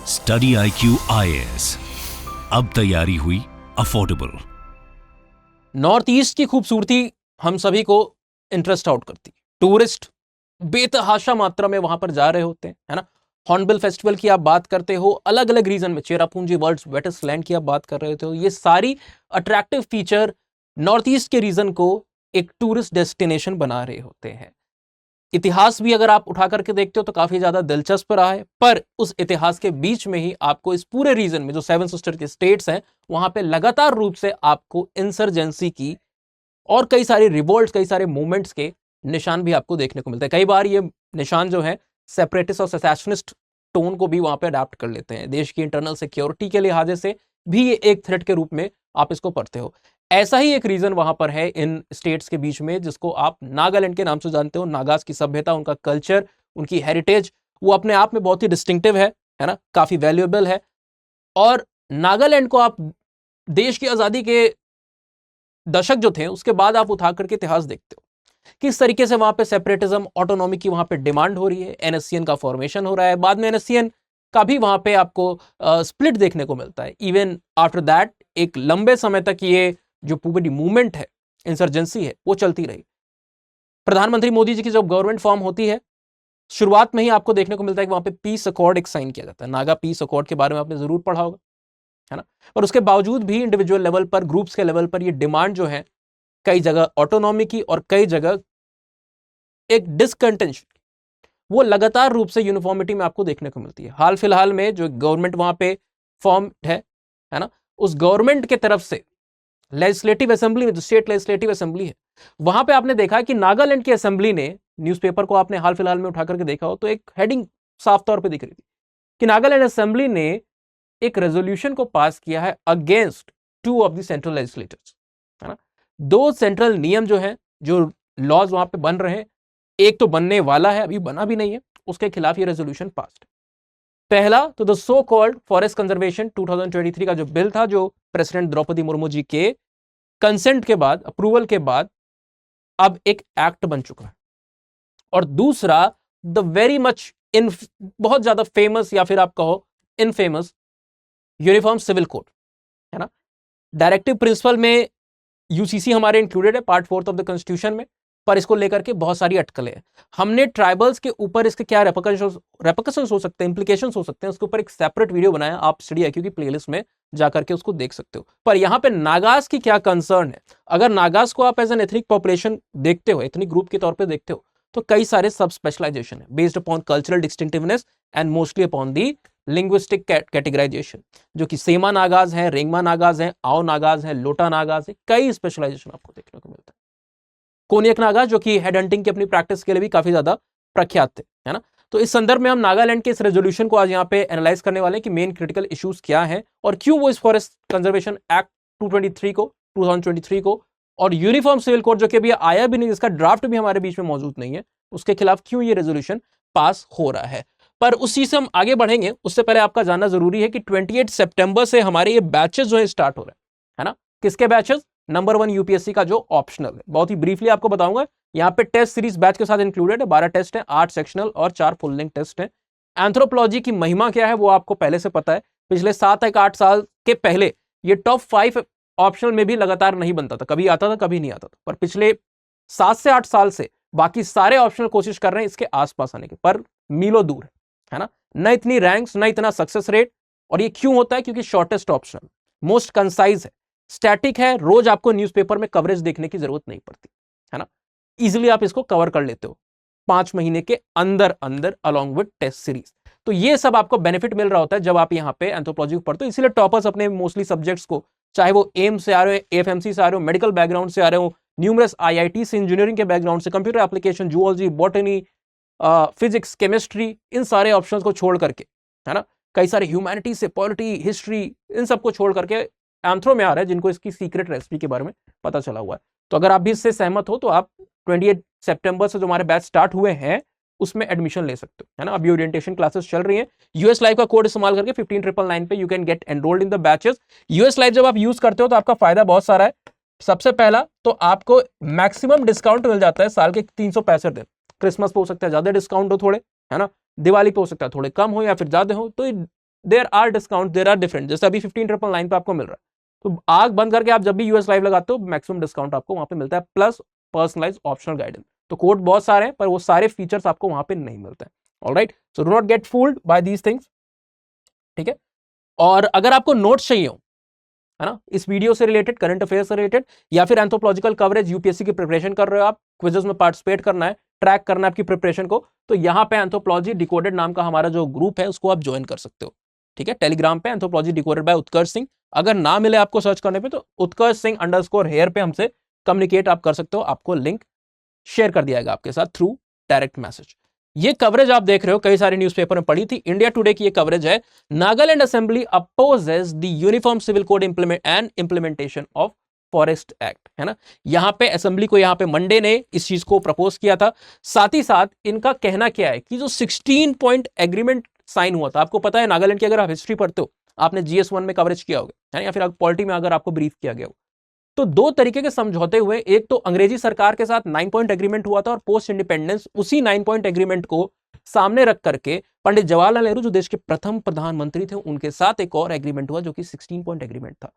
Study IQ IAS, अब तैयारी हुई अफोर्डेबल। नॉर्थ ईस्ट की खूबसूरती हम सभी को इंटरेस्ट आउट करती है। टूरिस्ट बेतहाशा मात्रा में वहां पर जा रहे होते हैं, है ना। हॉर्नबिल फेस्टिवल की आप बात करते हो, अलग अलग रीजन में चेरापूंजी वर्ल्ड्स वेटेस्ट लैंड की आप बात कर रहे हो, ये सारी अट्रैक्टिव फीचर नॉर्थ ईस्ट के रीजन को एक टूरिस्ट डेस्टिनेशन बना रहे होते हैं। इतिहास भी अगर आप उठा करके देखते हो तो काफी ज्यादा दिलचस्प रहा है, पर उस इतिहास के बीच में ही आपको इस पूरे रीजन में जो सेवन सिस्टर के स्टेट्स हैं वहां पे लगातार रूप से आपको इंसर्जेंसी की और कई सारे रिवोल्ट, कई सारे मूवमेंट्स के निशान भी आपको देखने को मिलते हैं। कई बार ये निशान जो है सेपरेटिस्ट और सेसेशनिस्ट टोन को भी वहां पे अडाप्ट कर लेते हैं। देश की इंटरनल सिक्योरिटी के लिहाजे से भी ये एक थ्रेट के रूप में आप इसको पढ़ते हो। ऐसा ही एक रीजन वहां पर है इन स्टेट्स के बीच में, जिसको आप नागालैंड के नाम से जानते हो। नागास की सभ्यता, उनका कल्चर, उनकी हेरिटेज, वो अपने आप में बहुत ही डिस्टिंक्टिव है ना, काफी वैल्यूएबल है। और नागालैंड को आप देश की आजादी के दशक जो थे उसके बाद आप उठा करके इतिहास देखते हो, किस तरीके से वहां पे सेपरेटिज्म, ऑटोनॉमी की वहां पे डिमांड हो रही है, NSCN का फॉर्मेशन हो रहा है, बाद में NSCN का भी वहां पे आपको स्प्लिट देखने को मिलता है। इवन आफ्टर दैट एक लंबे समय तक ये जो पूरी मूवमेंट है, इंसर्जेंसी है, वो चलती रही। प्रधानमंत्री मोदी जी की जब गवर्नमेंट फॉर्म होती है, शुरुआत में ही आपको देखने को मिलता है कि वहां पे पीस अकॉर्ड एक साइन किया जाता है। नागा पीस अकॉर्ड के बारे में आपने जरूर पढ़ा होगा, है ना। पर उसके बावजूद भी इंडिविजुअल लेवल पर, ग्रुप्स के लेवल पर ये डिमांड जो है कई जगह ऑटोनॉमी की और कई जगह एक डिसकंटेंशन, वो लगातार रूप से यूनिफॉर्मिटी में आपको देखने को मिलती है। हाल फिलहाल में जो गवर्नमेंट वहां पे फॉर्म है ना, उस गवर्नमेंट के तरफ से लेजिस्लेटिव असेंबली में, जो स्टेट लेजिस्लेटिव असेंबली है, वहां पे आपने देखा कि नागालैंड की असेंबली ने, न्यूज़पेपर को आपने हाल फिलहाल में उठा करके देखा हो तो एक हेडिंग साफ तौर पे दिख रही थी कि नागालैंड असेंबली ने एक रेजोल्यूशन को पास किया है against 2 of the central legislators, है ना। 2 सेंट्रल नियम जो है, जो लॉज वहां पे बन रहे हैं, एक तो बनने वाला है, अभी बना भी नहीं है, उसके खिलाफ ये रेजोल्यूशन पास्ड। पहला तो the so called forest conservation 2023 का जो बिल था, जो प्रेसिडेंट द्रौपदी मुर्मू जी के कंसेंट के बाद, अप्रूवल के बाद अब एक एक्ट बन चुका है। और दूसरा द वेरी मच इन, बहुत ज्यादा फेमस या फिर आप कहो इनफेमस यूनिफॉर्म सिविल कोड, है ना। डायरेक्टिव प्रिंसिपल में UCC हमारे इंक्लूडेड है, पार्ट 4 ऑफ द कॉन्स्टिट्यूशन में, पर इसको लेकर के बहुत सारी अटकलें हैं। हमने ट्राइबल्स के ऊपर इसके क्या रेपरकशंस हो सकते हैं, इंप्लीकेशंस हो सकते हैं, उसके ऊपर एक सेपरेट वीडियो बनाया, आप स्टडी IQ की प्लेलिस्ट में जाकर के उसको देख सकते हो। पर यहां पे नागास की क्या कंसर्न है, अगर नागास को आप एज एन एथनिक पॉपुलेशन देखते हो, एथनिक ग्रुप के तौर पे देखते हो, तो कई सारे सब स्पेशलाइजेशन है based upon cultural distinctiveness and mostly upon the linguistic categorization, जो कि सेमा नागाज है, रेंगमा नागाज है, आओ नागाज है, लोटा नागाज है, कई स्पेशलाइजेशन आपको देखने को मिलता है। कोनियक नागा जो कि हेड हंटिंग की अपनी प्रैक्टिस के लिए भी काफी ज्यादा प्रख्यात थे, है ना। तो इस संदर्भ में हम नागालैंड के इस रेजोल्यूशन को आज यहाँ पे एनालाइज करने वाले हैं कि मेन क्रिटिकल इश्यूज क्या हैं और क्यों वो इस फॉरेस्ट कंजर्वेशन एक्ट 2023 को और यूनिफॉर्म सिविल कोड जो कि अभी आया भी नहीं, जिसका ड्राफ्ट भी हमारे बीच में मौजूद नहीं है, उसके खिलाफ क्यों ये रेजोल्यूशन पास हो रहा है। पर उस चीज से हम आगे बढ़ेंगे, उससे पहले आपका जानना जरूरी है कि 28 सितंबर से हमारे ये बैचेस जो है स्टार्ट हो रहे हैं, है ना। किसके बैचेस? नंबर 1 UPSC का जो ऑप्शनल है, बहुत ही ब्रीफली आपको बताऊंगा। यहाँ पे टेस्ट सीरीज बैच के साथ इंक्लूडेड है, 12 टेस्ट है, 8 सेक्शनल और 4 फुल लेंथ टेस्ट है। एंथ्रोपोलॉजी की महिमा क्या है वो आपको पहले से पता है, पिछले 7-8 साल के पहले ये टॉप 5 ऑप्शनल में भी लगातार नहीं बनता था, कभी आता था कभी नहीं आता था, पर पिछले 7 से 8 साल से बाकी सारे ऑप्शनल कोशिश कर रहे हैं इसके आसपास आने के, पर मीलों दूर है ना। न इतनी रैंक्स, न इतना सक्सेस रेट। और ये क्यों होता है? क्योंकि शॉर्टेस्ट ऑप्शनल, मोस्ट कंसाइज है, स्टैटिक है, रोज आपको न्यूज़पेपर में कवरेज देखने की जरूरत नहीं पड़ती, है ना। इजीली आप इसको कवर कर लेते हो 5 महीने के अंदर अंदर अलॉन्ग विद टेस्ट सीरीज। तो ये सब आपको बेनिफिट मिल रहा होता है जब आप यहाँ पे एंथ्रोपोलॉजी पढ़ते हो। इसीलिए टॉपर्स अपने मोस्टली सब्जेक्ट्स को, चाहे वो एम से आ रहे हो, AFMC से आ रहे हो, मेडिकल बैकग्राउंड से आ रहे हो, न्यूमरस IIT से, इंजीनियरिंग के बैकग्राउंड से, computer application, zoology, botany, physics, chemistry, इन सारे ऑप्शंस को छोड़ करके, है ना, कई सारे ह्यूमैनिटी से, पॉलिटी, हिस्ट्री, इन सबको छोड़ करके एंथ्रो में आ रहा है, जिनको इसकी सीक्रेट रेसिपी के बारे में पता चला हुआ है। तो अगर आप भी इससे सहमत हो तो आप 28 सितंबर से जो हमारे बैच स्टार्ट हुए हैं उसमें एडमिशन ले सकते हो, है ना। अभी ओरिएंटेशन क्लासेस चल रही हैं। US लाइव का कोड इस्तेमाल करके 15999 पे you can get enrolled in the batches. US live जब आप यूज करते हो तो आपका फायदा बहुत सारा है। सबसे पहला तो आपको मैक्सिमम डिस्काउंट मिल जाता है साल के 365 दिन। क्रिसमस पे हो सकता है ज्यादा डिस्काउंट हो थोड़े, है ना, दिवाली पे हो सकता है थोड़े कम हो या फिर ज्यादा हो, तो there are discount, there are different. जैसे अभी 15,999 पे आपको मिल रहा है, तो आग बंद करके आप जब भी यूएस लाइव लगाते हो मैक्सिमम डिस्काउंट आपको वहां पे मिलता है, प्लस पर्सनलाइज ऑप्शनल गाइडेंस। तो कोड बहुत सारे हैं पर वो सारे फीचर्स आपको वहां पे नहीं मिलते हैं। Alright, so do not gate fooled bye these things, ठीक है। और अगर आपको नोट्स चाहिए हो, है ना, इस वीडियो से रिलेटेड, करंट अफेयर से रिलेटेड, या फिर एंथ्रोपोलॉजिकल कवरेज, यूपीएससी की प्रिपरेशन कर रहे हो आप, क्विजेस में पार्टिसिपेट करना है, ट्रैक करना है आपकी प्रिपरेशन को, तो यहाँ पे एंथ्रोपोलॉजी डिकोडेड नाम का हमारा जो ग्रुप है उसको आप ज्वाइन कर सकते हो, ठीक है। टेलीग्राम पे एंथ्रोपोलॉजी डिकोडेड बाय उत्कर्ष सिंह, अगर ना मिले आपको सर्च करने पे तो उत्कर्ष सिंह _हेयर पे हमसे कम्युनिकेट आप कर सकते हो, आपको लिंक शेयर कर दिया जाएगा आपके साथ थ्रू डायरेक्ट मैसेज। ये कवरेज आप देख रहे हो, कई सारे न्यूज़पेपर में पढ़ी थी, इंडिया टुडे की ये कवरेज है, Nagaland assembly opposes the uniform civil code implementation of forest act, है ना। यहां पे असेंबली को, यहां पे मंडे ने इस चीज को प्रपोज किया था। साथ ही साथ इनका कहना क्या है कि जो 16 पॉइंट एग्रीमेंट साइन हुआ था, आपको पता है नागालैंड की अगर आप हिस्ट्री पढ़ते हो, आपने GS1 में कवरेज किया होगा, या फिर पॉलिटी में अगर आपको ब्रीफ किया गया हो, तो दो तरीके के समझौते हुए। एक तो अंग्रेजी सरकार के साथ 9 पॉइंट एग्रीमेंट हुआ था, और पोस्ट इंडिपेंडेंस उसी 9 पॉइंट एग्रीमेंट को सामने रख करके पंडित जवाहरलाल नेहरू जो देश के प्रथम प्रधानमंत्री थे, उनके साथ एक और एग्रीमेंट हुआ जो कि 16 पॉइंट एग्रीमेंट था,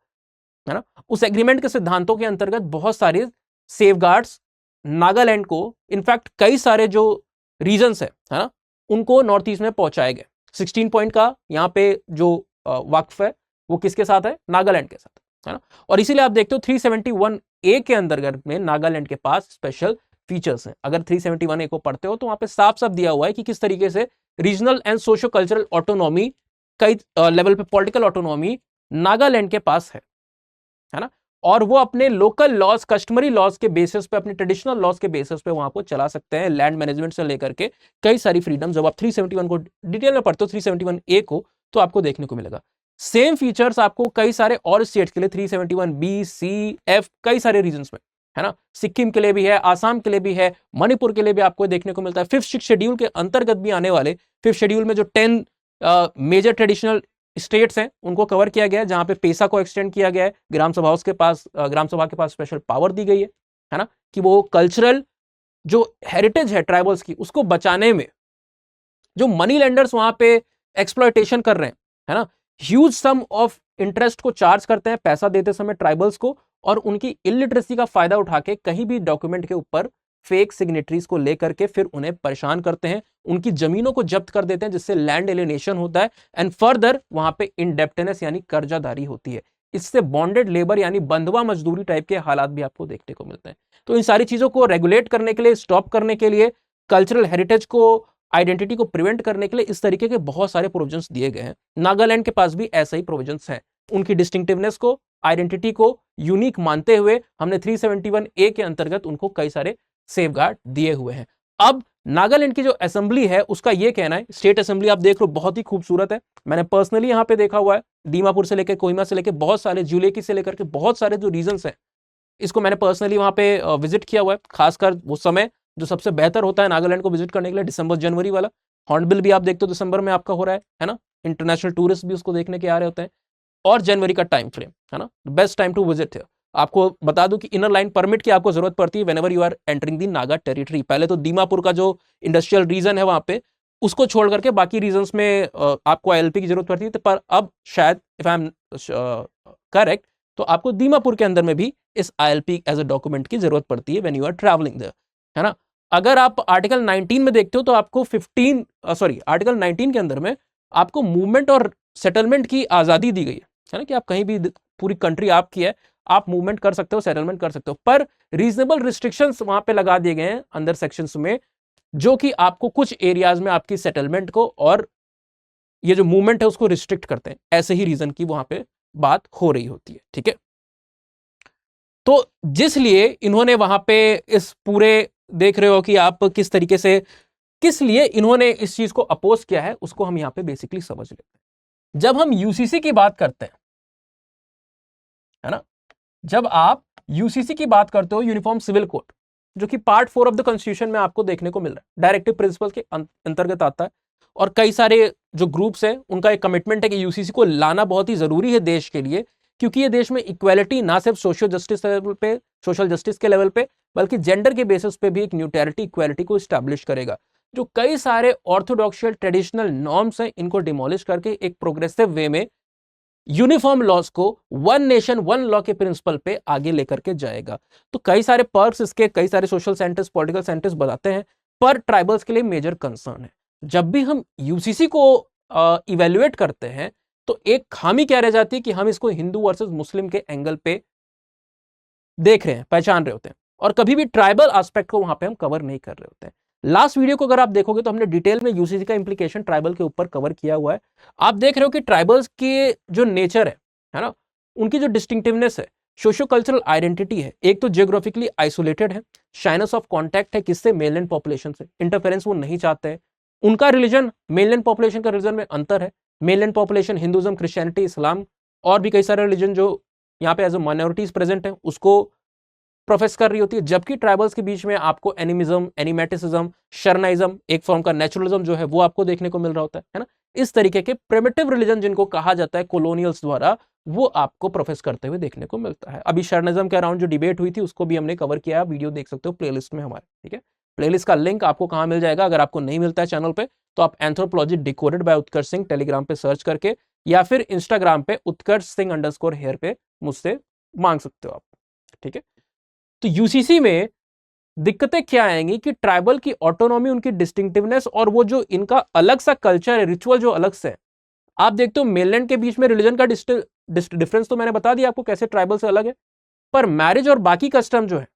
है ना। उस एग्रीमेंट के सिद्धांतों के अंतर्गत बहुत सारे सेफगार्ड्स नागालैंड को, इनफैक्ट कई सारे जो रीजन्स है ना, उनको नॉर्थ ईस्ट में पहुंचाए गए। 16 पॉइंट का यहाँ पे जो वक्फ है वो किसके साथ है, नागालैंड के साथ, है ना। और इसीलिए आप देखते हो 371A के अंतर्गत में नागालैंड के पास स्पेशल फीचर्स हैं। अगर 371A को पढ़ते हो तो वहां पे साफ साफ दिया हुआ है कि किस तरीके से regional and socio cultural autonomy, कई लेवल पे पॉलिटिकल ऑटोनॉमी नागालैंड के पास है ना। और वो अपने लोकल लॉज, कस्टमरी लॉज के बेसिस पे, अपने ट्रेडिशनल लॉज के बेसिस पे वहां को चला सकते हैं, लैंड मैनेजमेंट से लेकर के कई सारी फ्रीडम। जब आप 371 को डिटेल में पढ़ते हो, 371A को, तो आपको देखने को मिलेगा सेम फीचर्स आपको कई सारे और स्टेट्स के लिए 371B, C, F, कई सारे रीजन्स में, है ना। सिक्किम के लिए भी है, आसाम के लिए भी है, मणिपुर के लिए भी आपको देखने को मिलता है। 5th शेड्यूल के अंतर्गत भी आने वाले 5th शेड्यूल में जो 10 मेजर ट्रेडिशनल स्टेट्स हैं उनको कवर किया गया है, जहां पे पेशा को एक्सटेंड किया गया है, ग्राम सभा के पास स्पेशल पावर दी गई है ना, कि वो कल्चरल जो हेरिटेज है ट्राइबल्स की, उसको बचाने में जो मनी लेंडर्स वहां पे एक्सप्लॉयटेशन कर रहे हैं, है ना, ह्यूज सम ऑफ इंटरेस्ट को चार्ज करते हैं पैसा देते समय ट्राइबल्स को, और उनकी इलिटरेसी का फायदा उठा के कहीं भी डॉक्यूमेंट के ऊपर फेक सिग्नेटरीज को लेकर के फिर उन्हें परेशान करते हैं, उनकी जमीनों को जब्त कर देते हैं, जिससे लैंड एलिनेशन होता है, एंड फर्दर वहां पे इंडेप्टनेस यानी कर्जादारी होती है। इससे बॉन्डेड लेबर यानी बंधुआ मजदूरी टाइप के हालात भी आपको देखने को मिलते हैं। तो इन सारी चीजों को रेगुलेट करने के लिए, स्टॉप करने के लिए, कल्चरल हेरिटेज को, आइडेंटिटी को प्रिवेंट करने के लिए इस तरीके के बहुत सारे प्रोविजंस दिए गए हैं। नागालैंड के पास भी ऐसे ही प्रोविजंस हैं। उनकी डिस्टिंक्टिवनेस को, आइडेंटिटी को यूनिक मानते हुए हमने 371A के अंतर्गत उनको कई सारे सेफगार्ड दिए हुए हैं। अब नागालैंड की जो असेंबली है उसका ये कहना है, स्टेट असेंबली आप देख रहे हो बहुत ही खूबसूरत है, मैंने पर्सनली यहां पे देखा हुआ है, दीमापुर से लेकर कोहिमा से लेकर बहुत सारे, जुलेकी से लेकर के बहुत सारे जो रीजन्स हैं, इसको मैंने पर्सनली वहां पे विजिट किया हुआ है। खासकर वो समय जो सबसे बेहतर होता है नागालैंड को विजिट करने के लिए, दिसंबर जनवरी वाला। हॉर्नबिल भी आप देखते हो दिसंबर में आपका हो रहा है ना, इंटरनेशनल टूरिस्ट भी उसको देखने के आ रहे होते हैं, और जनवरी का टाइम फ्रेम, है ना, बेस्ट टाइम टू विजिट है। आपको बता दूं कि इनर लाइन परमिट की आपको जरूरत पड़ती है whenever you are entering the Naga territory. पहले तो दीमापुर का जो इंडस्ट्रियल रीजन है वहां पे, उसको छोड़ करके बाकी रीजन्स में आपको ILP की जरूरत पड़ती है, पर अब शायद इफ आई एम करेक्ट तो आपको दीमापुर के अंदर में भी इस ILP एज अ डॉक्यूमेंट की जरूरत पड़ती है when you are travelling there, है ना। अगर आप आर्टिकल 19 में देखते हो तो आपको आर्टिकल 19 के अंदर में आपको मूवमेंट और सेटलमेंट की आजादी दी गई है ना, कि आप कहीं भी, पूरी कंट्री आपकी है, आप मूवमेंट कर सकते हो, सेटलमेंट कर सकते हो, पर रीजनेबल रिस्ट्रिक्शंस वहां पे लगा दिए गए हैं अंदर सेक्शंस में, जो कि आपको कुछ एरियाज में आपकी सेटलमेंट को और ये जो मूवमेंट है उसको रिस्ट्रिक्ट करते हैं। ऐसे ही रीजन की वहां पे बात हो रही होती है, ठीक है। तो जिसलिए इन्होंने वहां पे इस पूरे, देख रहे हो कि आप किस तरीके से, किस लिए इन्होंने इस चीज को अपोज किया है, उसको हम यहां पे बेसिकली समझ लेते हैं। जब हम यूसीसी की बात करते हैं, है ना, जब आप यूसीसी की बात करते हो, यूनिफॉर्म सिविल कोड, जो कि पार्ट 4 ऑफ द कॉन्स्टिट्यूशन में आपको देखने को मिल रहा है, डायरेक्टिव प्रिंसिपल के अंतर्गत आता है, और कई सारे जो ग्रुप्स हैं उनका एक कमिटमेंट है कि यूसीसी को लाना बहुत ही जरूरी है देश के लिए, क्योंकि ये देश में इक्वालिटी ना सिर्फ सोशल जस्टिस के लेवल पे, बल्कि जेंडर के बेसिस पे भी एक न्यूट्रलिटी, इक्वालिटी को स्टैब्लिश करेगा। जो कई सारे ऑर्थोडॉक्शियल ट्रेडिशनल नॉर्म्स हैं, इनको डिमोलिश करके एक प्रोग्रेसिव वे में यूनिफॉर्म लॉस को वन नेशन वन लॉ के प्रिंसिपल पे आगे लेकर के जाएगा। तो कई सारे पर्क्स इसके, कई सारे सोशल सेंटर्स, पॉलिटिकल सेंटर्स बताते हैं, पर ट्राइबल्स के लिए मेजर कंसर्न है। जब भी हम यूसीसी को इवेल्युएट करते हैं तो एक खामी क्या रह जाती है कि हम इसको हिंदू वर्सेस मुस्लिम के एंगल पे देख रहे हैं, पहचान रहे होते हैं, और कभी भी ट्राइबल एस्पेक्ट को वहां पे हम कवर नहीं कर रहे होते हैं। लास्ट वीडियो को अगर आप देखोगे तो हमने डिटेल में यूसीसी का इंप्लीकेशन ट्राइबल के ऊपर कवर किया हुआ है। आप देख रहे हो कि ट्राइबल्स के जो नेचर है ना, उनकी जो डिस्टिंक्टिवनेस है, सोशो कल्चरल आइडेंटिटी है, एक तो जियोग्राफिकली आइसोलेटेड है, शाइनेस ऑफ कॉन्टैक्ट है किससे, मेनलैंड पॉपुलेशन से, इंटरफेरेंस वो नहीं चाहते हैं। उनका रिलीजन मेनलैंड पॉपुलेशन का रिलीजन में अंतर है, मेनलैंड पॉपुलेशन हिंदुज्म, क्रिश्चियनिटी, इस्लाम और भी कई सारे रिलीजन जो यहाँ पे एज ए माइनॉरिटीज प्रेजेंट है उसको प्रोफेस कर रही होती है, जबकि ट्राइबल्स के बीच में आपको एनिमिज्म, एनिमेटिसिज्म, शरनाइज्म, एक फॉर्म का नेचुरलिज्म जो है वो आपको देखने को मिल रहा होता है ना। इस तरीके के प्रिमिटिव रिलीजन जिनको कहा जाता है कॉलोनियल्स द्वारा, वो आपको प्रोफेस करते हुए देखने को मिलता है। अभी शरनिज्म के अराउंड जो डिबेट हुई थी उसको भी हमने कवर किया, वीडियो देख सकते हो प्लेलिस्ट में हमारे, ठीक है। प्लेलिस्ट का लिंक आपको कहाँ मिल जाएगा, अगर आपको नहीं मिलता है चैनल पे तो आप एंथ्रोपोलॉजी डिकोडेड बाय उत्कर्ष सिंह टेलीग्राम पे सर्च करके या फिर इंस्टाग्राम पे उत्कर्ष सिंह _हेयर पे मुझसे मांग सकते हो आप, ठीक है। तो यूसीसी में दिक्कतें क्या आएंगी कि ट्राइबल की ऑटोनॉमी, उनकी डिस्टिंक्टिवनेस और वो जो इनका अलग सा कल्चर है, रिचुअल जो अलग से है। आप देखते हो मेनलैंड के बीच में रिलीजन का डिफरेंस तो मैंने बता दिया आपको कैसे ट्राइबल से अलग है, पर मैरिज और बाकी कस्टम जो है,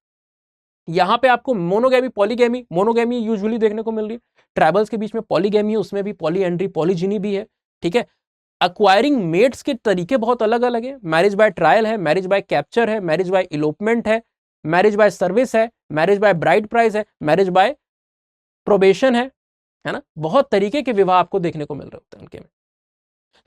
यहां पे आपको मोनोगैमी, पॉलीगैमी, मोनोगैमी यूजुअली देखने को मिल रही है, ट्राइबल्स के बीच में पॉलीगैमी है, उसमें भी पॉलीएंड्री, पॉलीजिनी भी है, ठीक है। अक्वायरिंग मेट्स के तरीके बहुत अलग अलग है, मैरिज बाय ट्रायल है, मैरिज बाय कैप्चर है, मैरिज बाय इलोपमेंट है, मैरिज बाय सर्विस है, मैरिज बाय ब्राइड प्राइस है, मैरिज बाय प्रोबेशन है ना। बहुत तरीके के विवाह आपको देखने को मिल रहे होते हैं उनके में।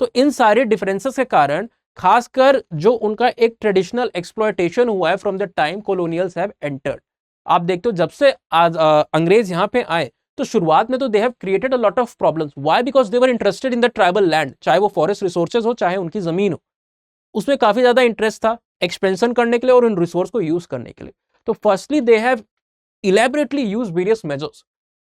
तो इन सारे डिफरेंसेस के कारण खासकर जो उनका एक ट्रेडिशनल एक्सप्लॉयटेशन हुआ है from the time colonials have entered. आप देखते हो जब से आज अंग्रेज यहां पे आए तो शुरुआत में तो they have created a lot of problems. Why? Because they were interested in the tribal land, चाहे वो फॉरेस्ट रिसोर्सेज हो चाहे उनकी जमीन हो, उसमें काफी ज्यादा इंटरेस्ट था एक्सपेंशन करने के लिए और उन रिसोर्स को यूज करने के लिए। तो firstly they have elaborately use various measures.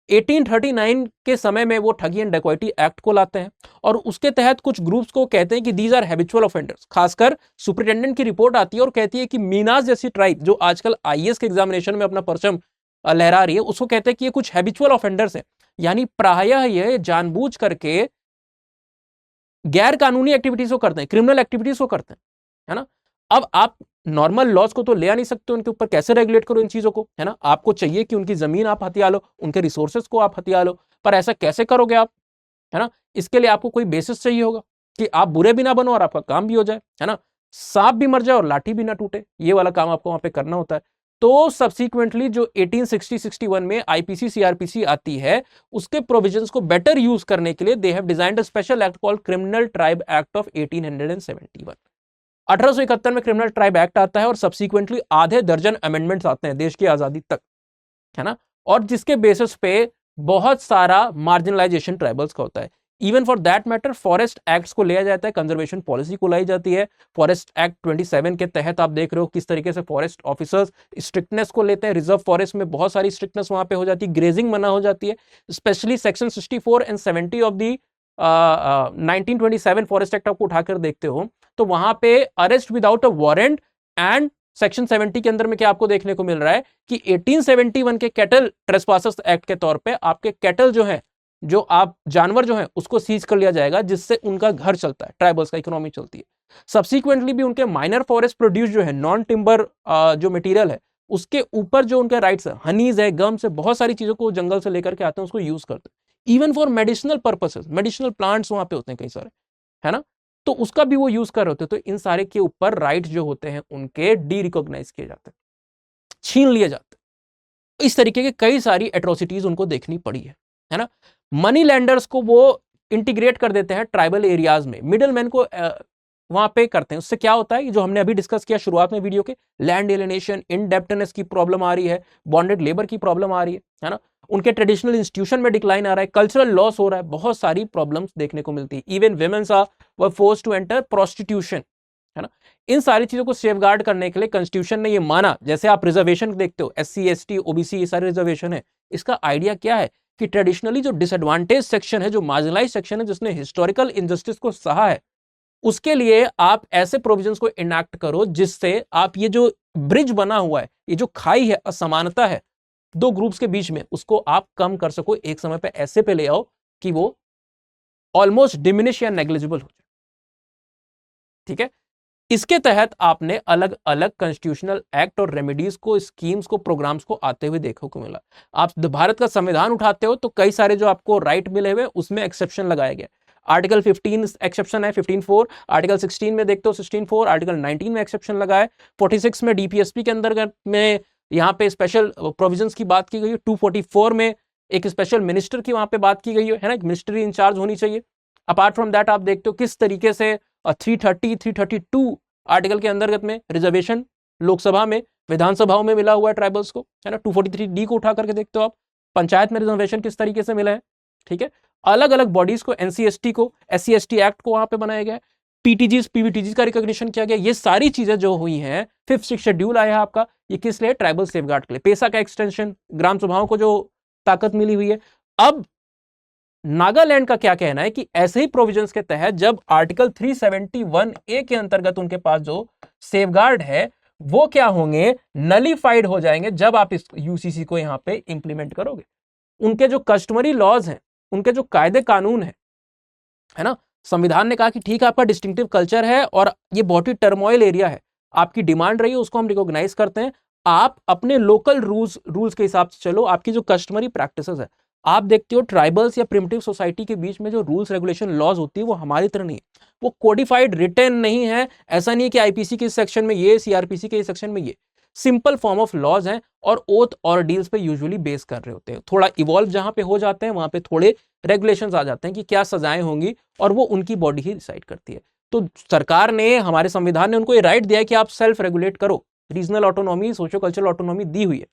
1839 के समय में वो ठगी एंड डकैती एक्ट को लाते हैं और उसके तहत कुछ ग्रुप्स को कहते हैं कि दीज आर हैबिचुअल ऑफेंडर्स। खासकर सुपरिटेंडेंट की रिपोर्ट आती है और कहती है कि मीनास जैसी ट्राइब जो आजकल आईएएस के एग्जामिनेशन में अपना परचम लहरा रही है, उसको कहते हैं कि ये कुछ हैबिचुअल ऑफेंडर्स हैं, यानी प्रायः ये जानबूझ करके गैर कानूनी एक्टिविटीज को करते हैं, क्रिमिनल एक्टिविटीज को करते हैं, है ना। अब आप नॉर्मल लॉज को तो ले आ नहीं सकते उनके ऊपर, कैसे रेगुलेट करो इन चीजों को, है ना। आपको चाहिए कि उनकी जमीन आप हथिया लो, उनके रिसोर्सेज को आप हथिया लो, पर ऐसा कैसे करोगे आप, है ना। इसके लिए आपको कोई बेसिस चाहिए होगा कि आप बुरे भी ना बनो और आपका काम भी हो जाए, है ना। सांप भी मर जाए और लाठी भी ना टूटे, ये वाला काम आपको वहां पे करना होता है। तो सब्सिक्वेंटली जो 1860-61 में आईपीसी सीआरपीसी आती है, उसके प्रोविजंस को बेटर यूज करने के लिए they have designed a special act called criminal tribe act of 1871। 1871 में क्रिमिनल ट्राइब एक्ट आता है और सब्सिक्वेंटली आधे दर्जन अमेंडमेंट्स आते हैं देश की आजादी तक, है ना। और जिसके बेसिस पे बहुत सारा मार्जिनलाइजेशन ट्राइबल्स का होता है। Even for that matter forest acts को लिया जाता है, कंजर्वेशन पॉलिसी को लाई जाती है। फॉरेस्ट एक्ट 27 के तहत आप देख रहे हो किस तरीके से फॉरेस्ट ऑफिसर्स स्ट्रिक्टनेस को लेते हैं। रिजर्व फॉरेस्ट में बहुत सारी स्ट्रिक्टनेस वहां पे हो जाती है, ग्रेजिंग मना हो जाती है। Specially section 64 and 70 of the 1927 forest act आपको उठाकर देखते हो तो वहां पे arrest without a warrant, and section 70 के अंदर में क्या आपको देखने को मिल रहा है कि 1871 के कैटल ट्रेसपासर्स एक्ट के तौर पे आपके कैटल जो है, जो आप जानवर जो है उसको सीज कर लिया जाएगा, जिससे उनका घर चलता है, ट्राइबल्स का इकोनॉमी चलती है। सब्सिक्वेंटली भी उनके माइनर फॉरेस्ट प्रोड्यूस जो है, नॉन टिम्बर जो मटेरियल है, उसके ऊपर जो उनके राइट्स है, हनीज है, गम्स है, बहुत सारी चीजों को जंगल से लेकर के आते हैं, उसको यूज करते हैं। Even for medicinal purposes, medicinal plants वहां पे होते हैं कई सारे, है ना, तो उसका भी वो यूज कर रहे होते हैं। तो इन सारे के ऊपर राइट्स जो होते हैं उनके डी रिकॉग्नाइज किए जाते हैं, छीन लिए जाते हैं। इस तरीके के कई सारी एट्रोसिटीज उनको देखनी पड़ी है ना। मनी लैंडर्स को वो इंटीग्रेट कर देते हैं ट्राइबल एरियाज में, मिडिल मैन को वहां पे करते हैं। उससे क्या होता है, जो हमने अभी डिस्कस किया शुरुआत में वीडियो के, लैंड एलिनेशन, इनडेप्टनेस की प्रॉब्लम आ रही है, बॉन्डेड लेबर की प्रॉब्लम आ रही है ना। उनके ट्रेडिशनल इंस्टीट्यूशन में डिक्लाइन आ रहा है, कल्चरल लॉस हो रहा है, बहुत सारी प्रॉब्लम्स देखने को मिलती है। Even womens were forced to enter prostitution, है ना। इन सारी चीजों को सेफगार्ड करने के लिए कॉन्स्टिट्यूशन ने ये माना, जैसे आप रिजर्वेशन देखते हो, SC ST OBC ये सारे रिजर्वेशन है, इसका आइडिया क्या है कि ट्रेडिशनली जो डिसएडवांटेज सेक्शन है, जो मार्जिनलाइज सेक्शन है, जिसने हिस्टोरिकल इनजस्टिस को सहा है, उसके लिए आप ऐसे प्रोविजंस को इनैक्ट करो जिससे आप ये जो ब्रिज बना हुआ है, ये जो खाई है, असमानता है दो ग्रुप्स के बीच में, उसको आप कम कर सको, एक समय पे ऐसे पे ले आओ कि वो ऑलमोस्ट डिमिनिश या नेग्लिजिबल हो जाए। ठीक है, इसके तहत आपने अलग अलग कॉन्स्टिट्यूशनल एक्ट और रेमेडीज को, स्कीम्स को, प्रोग्राम्स को आते हुए देखने को मिला। आप भारत का संविधान उठाते हो तो कई सारे जो आपको राइट मिले हुए उसमें एक्सेप्शन लगाया गया। आर्टिकल 15 एक्सेप्शन है, 15(4), आर्टिकल 16 में देखते हो 16(4), आर्टिकल 19 में एक्सेप्शन लगा है, 46 में डीपीएसपी के अंतर्गत में यहाँ पे स्पेशल प्रोविजंस की बात की गई है, 244 में एक स्पेशल मिनिस्टर की वहां पे बात की गई है ना, मिनिस्ट्री इंचार्ज होनी चाहिए। अपार्ट फ्रॉम दैट आप देखते हो किस तरीके से 330, 332 आर्टिकल के अंतर्गत में रिजर्वेशन लोकसभा में, विधानसभाओं में मिला हुआ है ट्राइबल्स को, है ना। 243D को उठा करके देखते हो आप, पंचायत में रिजर्वेशन किस तरीके से मिला है। ठीक है, अलग अलग बॉडीज को, एनसीएसटी को, SC/ST एक्ट को वहां पे बनाया गया है, पीटीजीज, पीवीटीजीज का रिकॉग्निशन किया गया। ये सारी चीजें जो हुई हैं, 5th शेड्यूल आया है आपका, ये किस लिए? ट्राइबल सेफगार्ड के लिए। पेसा का एक्सटेंशन, ग्राम सभाओं को जो ताकत मिली हुई है। अब नागालैंड का क्या कहना है कि ऐसे ही प्रोविजंस के तहत जब आर्टिकल 371A के अंतर्गत उनके पास जो सेफगार्ड है वो क्या होंगे? नलीफाइड हो जाएंगे जब आप इस यूसीसी को यहां पे इंप्लीमेंट करोगे। उनके जो कस्टमरी लॉज हैं, उनके जो कायदे कानून है ना, संविधान ने कहा कि ठीक है आपका डिस्टिंक्टिव कल्चर है और ये बहुत ही टर्मोइल एरिया है, आपकी डिमांड रही है उसको हम रिकॉग्नाइज करते हैं, आप अपने लोकल रूल्स के हिसाब से चलो, आपकी जो कस्टमरी प्रैक्टिसेस है। आप देखते हो ट्राइबल्स या प्रिमिटिव सोसाइटी के बीच में जो रूल्स रेगुलेशन लॉज होती है वो हमारी तरह नहीं है, वो कोडिफाइड रिटन नहीं है। ऐसा नहीं है कि आईपीसी के सेक्शन में ये, सीआरपीसी के सेक्शन में ये, सिंपल फॉर्म ऑफ लॉज हैं और ओथ और डील्स पे यूजुअली बेस कर रहे होते हैं। थोड़ा इवॉल्व जहां पे हो जाते हैं वहां पे थोड़े रेगुलेशंस आ जाते हैं कि क्या सजाएं होंगी और वो उनकी बॉडी ही डिसाइड करती है। तो सरकार ने, हमारे संविधान ने उनको ये राइट दिया है कि आप सेल्फ रेगुलेट करो, regional autonomy, socio cultural autonomy दी हुई है।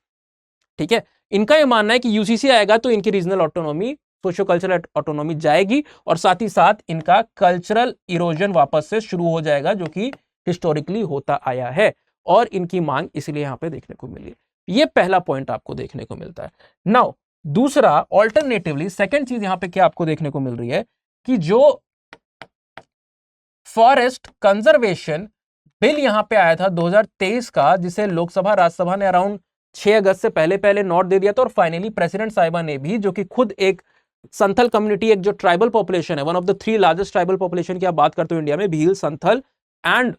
ठीक है, इनका यह मानना है कि यूसीसी आएगा तो इनकी regional autonomy, socio cultural autonomy जाएगी और साथ ही साथ इनका कल्चरल इरोजन वापस से शुरू हो जाएगा जो कि हिस्टोरिकली होता आया है और इनकी मांग इसलिए यहां पे देखने को मिली। ये पहला पॉइंट आपको देखने को मिलता है। नाउ दूसरा, ऑल्टरनेटिवली सेकंड चीज यहां पे क्या आपको देखने को मिल रही है कि जो फॉरेस्ट कंजर्वेशन बिल यहां पे आया था 2023 का, जिसे लोकसभा राज्यसभा ने अराउंड 6 अगस्त से पहले पहले नोट दे दिया था और फाइनली प्रेसिडेंट साहिबा ने भी, जो कि खुद एक संथल कम्युनिटी, एक जो ट्राइबल पॉपुलेशन है, one of the 3 largest tribal population की आप बात करते हो इंडिया में, भील, संथल एंड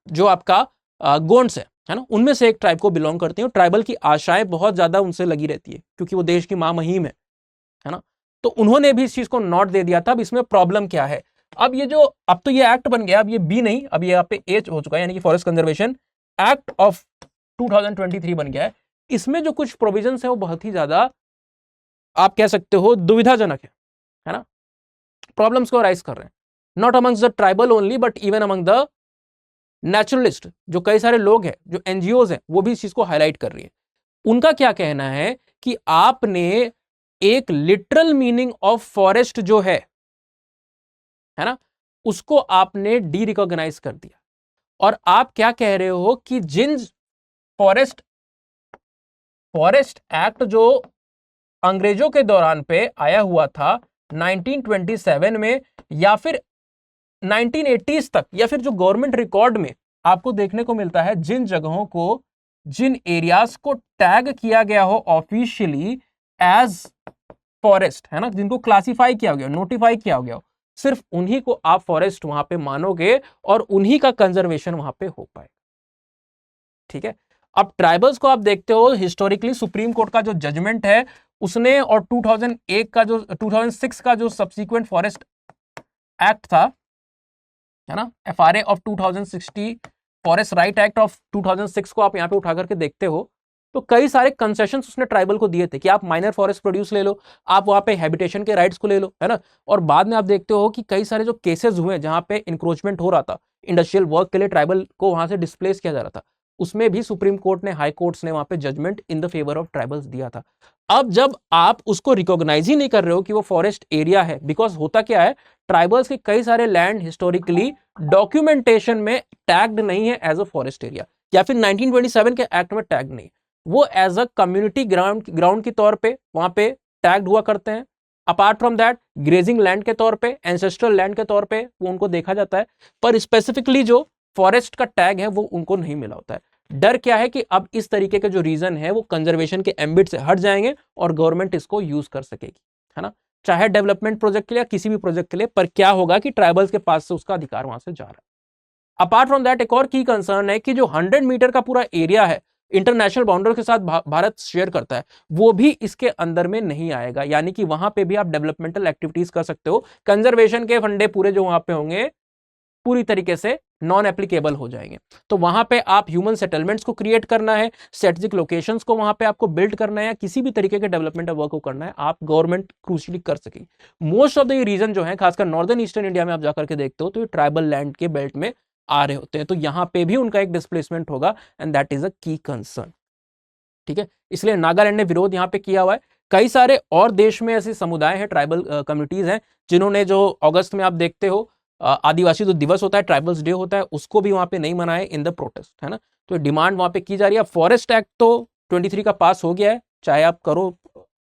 जो आपका गोंड्स है ना, उनमें से एक ट्राइब को बिलोंग करती है। ट्राइबल की आशाएं बहुत ज्यादा उनसे लगी रहती है क्योंकि वो देश की मां मुहिम है ना, तो उन्होंने भी इस चीज को नोट दे दिया था। अब इसमें प्रॉब्लम क्या है? अब ये जो, अब तो ये एक्ट बन गया, अब ये बी नहीं, अब ये यहाँ पे एच हो चुका है, यानी कि फॉरेस्ट कंजर्वेशन एक्ट ऑफ 2023 बन गया है। इसमें जो कुछ प्रोविजंस है वो बहुत ही ज्यादा, आप कह सकते हो, दुविधाजनक है ना, प्रॉब्लम्स को राइज कर रहे हैं, not amongst the tribal only but even among the naturalist, जो कई सारे लोग हैं, जो एनजीओज हैं, वो भी इस चीज को हाईलाइट कर रही है। उनका क्या कहना है कि आपने एक लिटरल मीनिंग ऑफ फॉरेस्ट जो है ना, उसको आपने डी रिकॉग्नाइज कर दिया और आप क्या कह रहे हो कि जिन फॉरेस्ट एक्ट जो अंग्रेजों के दौरान पे आया हुआ था 1927 में या फिर 1980s तक, या फिर जो गवर्नमेंट रिकॉर्ड में आपको देखने को मिलता है, जिन जगहों को, जिन एरियाज को टैग किया गया हो ऑफिशियली एज फॉरेस्ट, है ना, जिनको क्लासिफाई किया गया, नोटिफाई किया गया हो, सिर्फ उन्हीं को आप फॉरेस्ट वहां पे मानोगे और उन्हीं का कंजर्वेशन वहां पे हो पाएगा। ठीक है, अब ट्राइबल्स को आप देखते हो, हिस्टोरिकली सुप्रीम कोर्ट का जो जजमेंट है उसने, और 2001 का जो 2006 का जो सब्सिक्वेंट फॉरेस्ट एक्ट था, है ना, FRA of 2060, forest right act of 2006 को आप यहां पे उठा करके देखते हो तो कई सारे कंसेशंस उसने ट्राइबल को दिए थे कि आप माइनर फॉरेस्ट प्रोड्यूस ले लो, आप वहां पे हैबिटेशन के राइट्स को ले लो, है ना। और बाद में आप देखते हो कि कई सारे जो केसेस हुए जहां पे इंक्रोचमेंट हो रहा था, इंडस्ट्रियल वर्क के लिए ट्राइबल को वहां से डिस्प्लेस किया जा रहा था, उसमें भी सुप्रीम कोर्ट ने, हाई कोर्ट्स ने वहां पे judgement in the favour of tribals दिया था। अब जब आप उसको रिकॉग्नाइज ही नहीं कर रहे हो कि वो फॉरेस्ट एरिया है, बिकॉज होता क्या है, ट्राइबल्स के कई सारे लैंड हिस्टोरिकली डॉक्यूमेंटेशन में टैग्ड नहीं है एज अ फॉरेस्ट एरिया, या फिर 1927 के एक्ट में टैग नहीं, वो एज अ कम्युनिटी ग्राउंड के तौर पे वहां पे टैग्ड हुआ करते हैं। Apart from that grazing land के तौर पे, एंसेस्ट्रल लैंड के तौर पे वो उनको देखा जाता है, पर स्पेसिफिकली जो फॉरेस्ट का टैग है वो उनको नहीं मिला होता है। डर क्या है कि अब इस तरीके के जो रीजन है वो कंजर्वेशन के एम्बिट से हट जाएंगे और गवर्नमेंट इसको यूज कर सकेगी, है ना, चाहे डेवलपमेंट प्रोजेक्ट के लिए या किसी भी प्रोजेक्ट के लिए। पर क्या होगा कि ट्राइबल्स के पास से उसका अधिकार वहां से जा रहा है। अपार्ट फ्रॉम दैट एक और की कंसर्न है कि जो 100 मीटर का पूरा एरिया है इंटरनेशनल बाउंड्री के साथ भारत शेयर करता है, वो भी इसके अंदर में नहीं आएगा। यानी कि वहां पे भी आप डेवलपमेंटल एक्टिविटीज कर सकते हो, कंजर्वेशन के फंडे पूरे जो वहां पे होंगे पूरी तरीके से नॉन एप्लीकेबल हो जाएंगे। तो वहां पे आप ह्यूमन सेटलमेंट्स को क्रिएट करना है, स्ट्रेटेजिक लोकेशंस को वहां पे आपको बिल्ड करना है, या किसी भी तरीके के डेवलपमेंट वर्क को करना है, आप गवर्नमेंट क्रूशियली कर सकेगी। मोस्ट ऑफ द रीजन जो है खासकर नॉर्दर्न ईस्टर्न इंडिया में आप जाकर के देखते हो तो ये ट्राइबल लैंड के बेल्ट में आ रहे होते हैं, तो यहां पे भी उनका एक डिस्प्लेसमेंट होगा एंड दैट इज अ की कंसर्न। ठीक है, इसलिए नागालैंड ने विरोध यहां पे किया हुआ है। कई सारे और देश में ऐसे समुदाय हैं, ट्राइबल कम्युनिटीज हैं, जिन्होंने जो अगस्त में आप देखते हो आदिवासी जो दिवस होता है, ट्राइबल्स डे होता है, उसको भी वहां पे नहीं मनाए इन द प्रोटेस्ट, है ना। तो डिमांड वहां पे की जा रही है। फॉरेस्ट एक्ट तो 23 का पास हो गया है, चाहे आप करो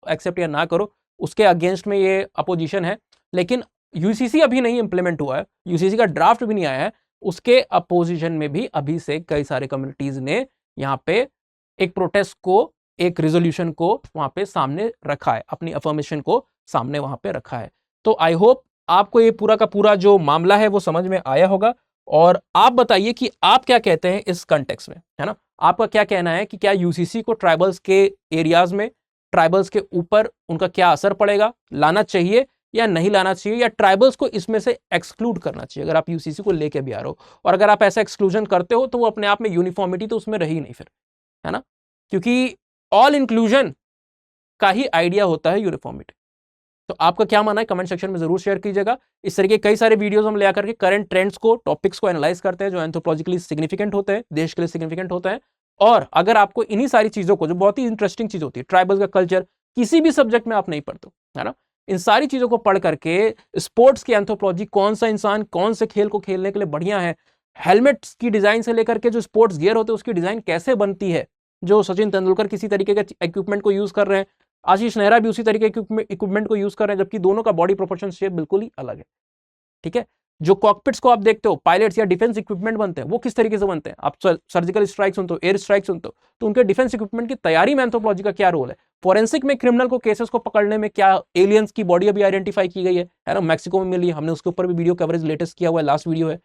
एक्सेप्ट या ना करो, उसके अगेंस्ट में ये अपोजिशन है। लेकिन यूसीसी अभी नहीं इंप्लीमेंट हुआ है, यूसीसी का ड्राफ्ट भी नहीं आया है, उसके अपोजिशन में भी अभी से कई सारे कम्युनिटीज ने यहाँ पे एक प्रोटेस्ट को, एक रेजोल्यूशन को वहां पे सामने रखा है, अपनी अफर्मेशन को सामने वहां पे रखा है। तो आई होप आपको ये पूरा का पूरा जो मामला है वो समझ में आया होगा। और आप बताइए कि आप क्या कहते हैं इस कंटेक्स्ट में, है ना, आपका क्या कहना है कि क्या यूसीसी को ट्राइबल्स के एरियाज में, ट्राइबल्स के ऊपर उनका क्या असर पड़ेगा, लाना चाहिए या नहीं लाना चाहिए, या ट्राइबल्स को इसमें से एक्सक्लूड करना चाहिए अगर आप यूसीसी को लेके भी आ रहे हो। और अगर आप ऐसा एक्सक्लूजन करते हो तो वो अपने आप में यूनिफॉर्मिटी तो उसमें रही नहीं फिर, है ना, क्योंकि ऑल इंक्लूजन का ही आइडिया होता है यूनिफॉर्मिटी। तो आपका क्या मानना है कमेंट सेक्शन में जरूर शेयर कीजिएगा। इस तरह के कई सारे वीडियोस हम ले आकर के करंट ट्रेंड्स को, टॉपिक्स को एनालाइज करते हैं जो एंथ्रोपोलॉजिकली सिग्निफिकेंट होते हैं, देश के लिए सिग्निफिकेंट होता है। और अगर आपको इन्हीं सारी चीजों को, जो बहुत ही इंटरेस्टिंग चीज होती है, ट्राइबल्स का कल्चर किसी भी सब्जेक्ट में आप नहीं पढ़ते, है ना, इन सारी चीजों को पढ़ करके स्पोर्ट्स की एंथ्रोपोलॉजी, कौन सा इंसान कौन से खेल को खेलने के लिए बढ़िया है, हेलमेट्स की डिजाइन से लेकर के जो स्पोर्ट्स गियर होते हैं उसकी डिजाइन कैसे बनती है, जो सचिन तेंदुलकर किसी तरीके के इक्विपमेंट को यूज कर रहे हैं, आशीष नेहरा भी उसी तरीके के इक्विपमेंट को यूज कर रहे हैं, जबकि दोनों का बॉडी प्रोपोर्शन शेप बिल्कुल ही अलग है। ठीक है, जो कॉकपिट्स को आप देखते हो, पायलट्स या डिफेंस इक्विपमेंट बनते हैं, वो किस तरीके से बनते हैं, आप सर्जिकल स्ट्राइक सुनते हो, एयर स्ट्राइक सुनते हो, तो उनके डिफेंस इक्विपमेंट की तैयारी में एंथ्रोपोलॉजी का क्या रोल है। फॉरेंसिक में क्रिमिनल को, केसेस को पकड़ने में क्या एलियंस की बॉडी अभी आइडेंटिफाई की गई है ना, मैक्सिको में मिली, हमने उसके ऊपर भी वीडियो कवरेज लेटेस्ट किया हुआ है, लास्ट वीडियो है।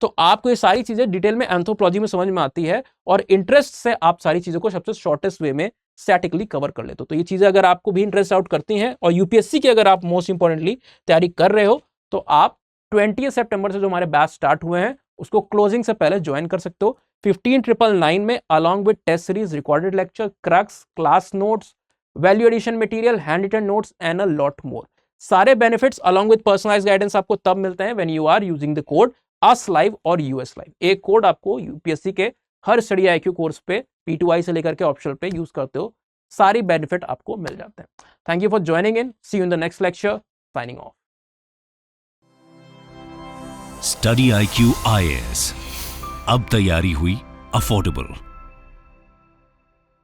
तो आपको ये सारी चीजें डिटेल में एंथ्रोपोलॉजी में समझ में आती है और इंटरेस्ट से आप सारी चीजों को सबसे शॉर्टेस्ट वे में स्टैटिकली कवर कर लेते हो। तो ये चीजें अगर आपको भी इंटरेस्ट आउट करती हैं और यूपीएससी की अगर आप मोस्ट इंपॉर्टेंटली तैयारी कर रहे हो, तो आप 20 सितंबर से जो हमारे बैच स्टार्ट हुए हैं उसको क्लोजिंग से पहले ज्वाइन कर सकते हो। 15999 में along with test series, recorded lecture, crux, class notes, value addition material, hand written notes and a lot more. सारे benefits along with personalized guidance आपको तब मिलते हैं when you are using the code us live और US live. एक code आपको UPSC के हर स्टडी आईक्यू कोर्स पे P2I से लेकर के ऑप्शनल पे यूज करते हो, सारी बेनिफिट आपको मिल जाते हैं। Thank you for joining in, see you in the next lecture, signing off. Study IQ IAS, अब तैयारी हुई अफोर्डेबल।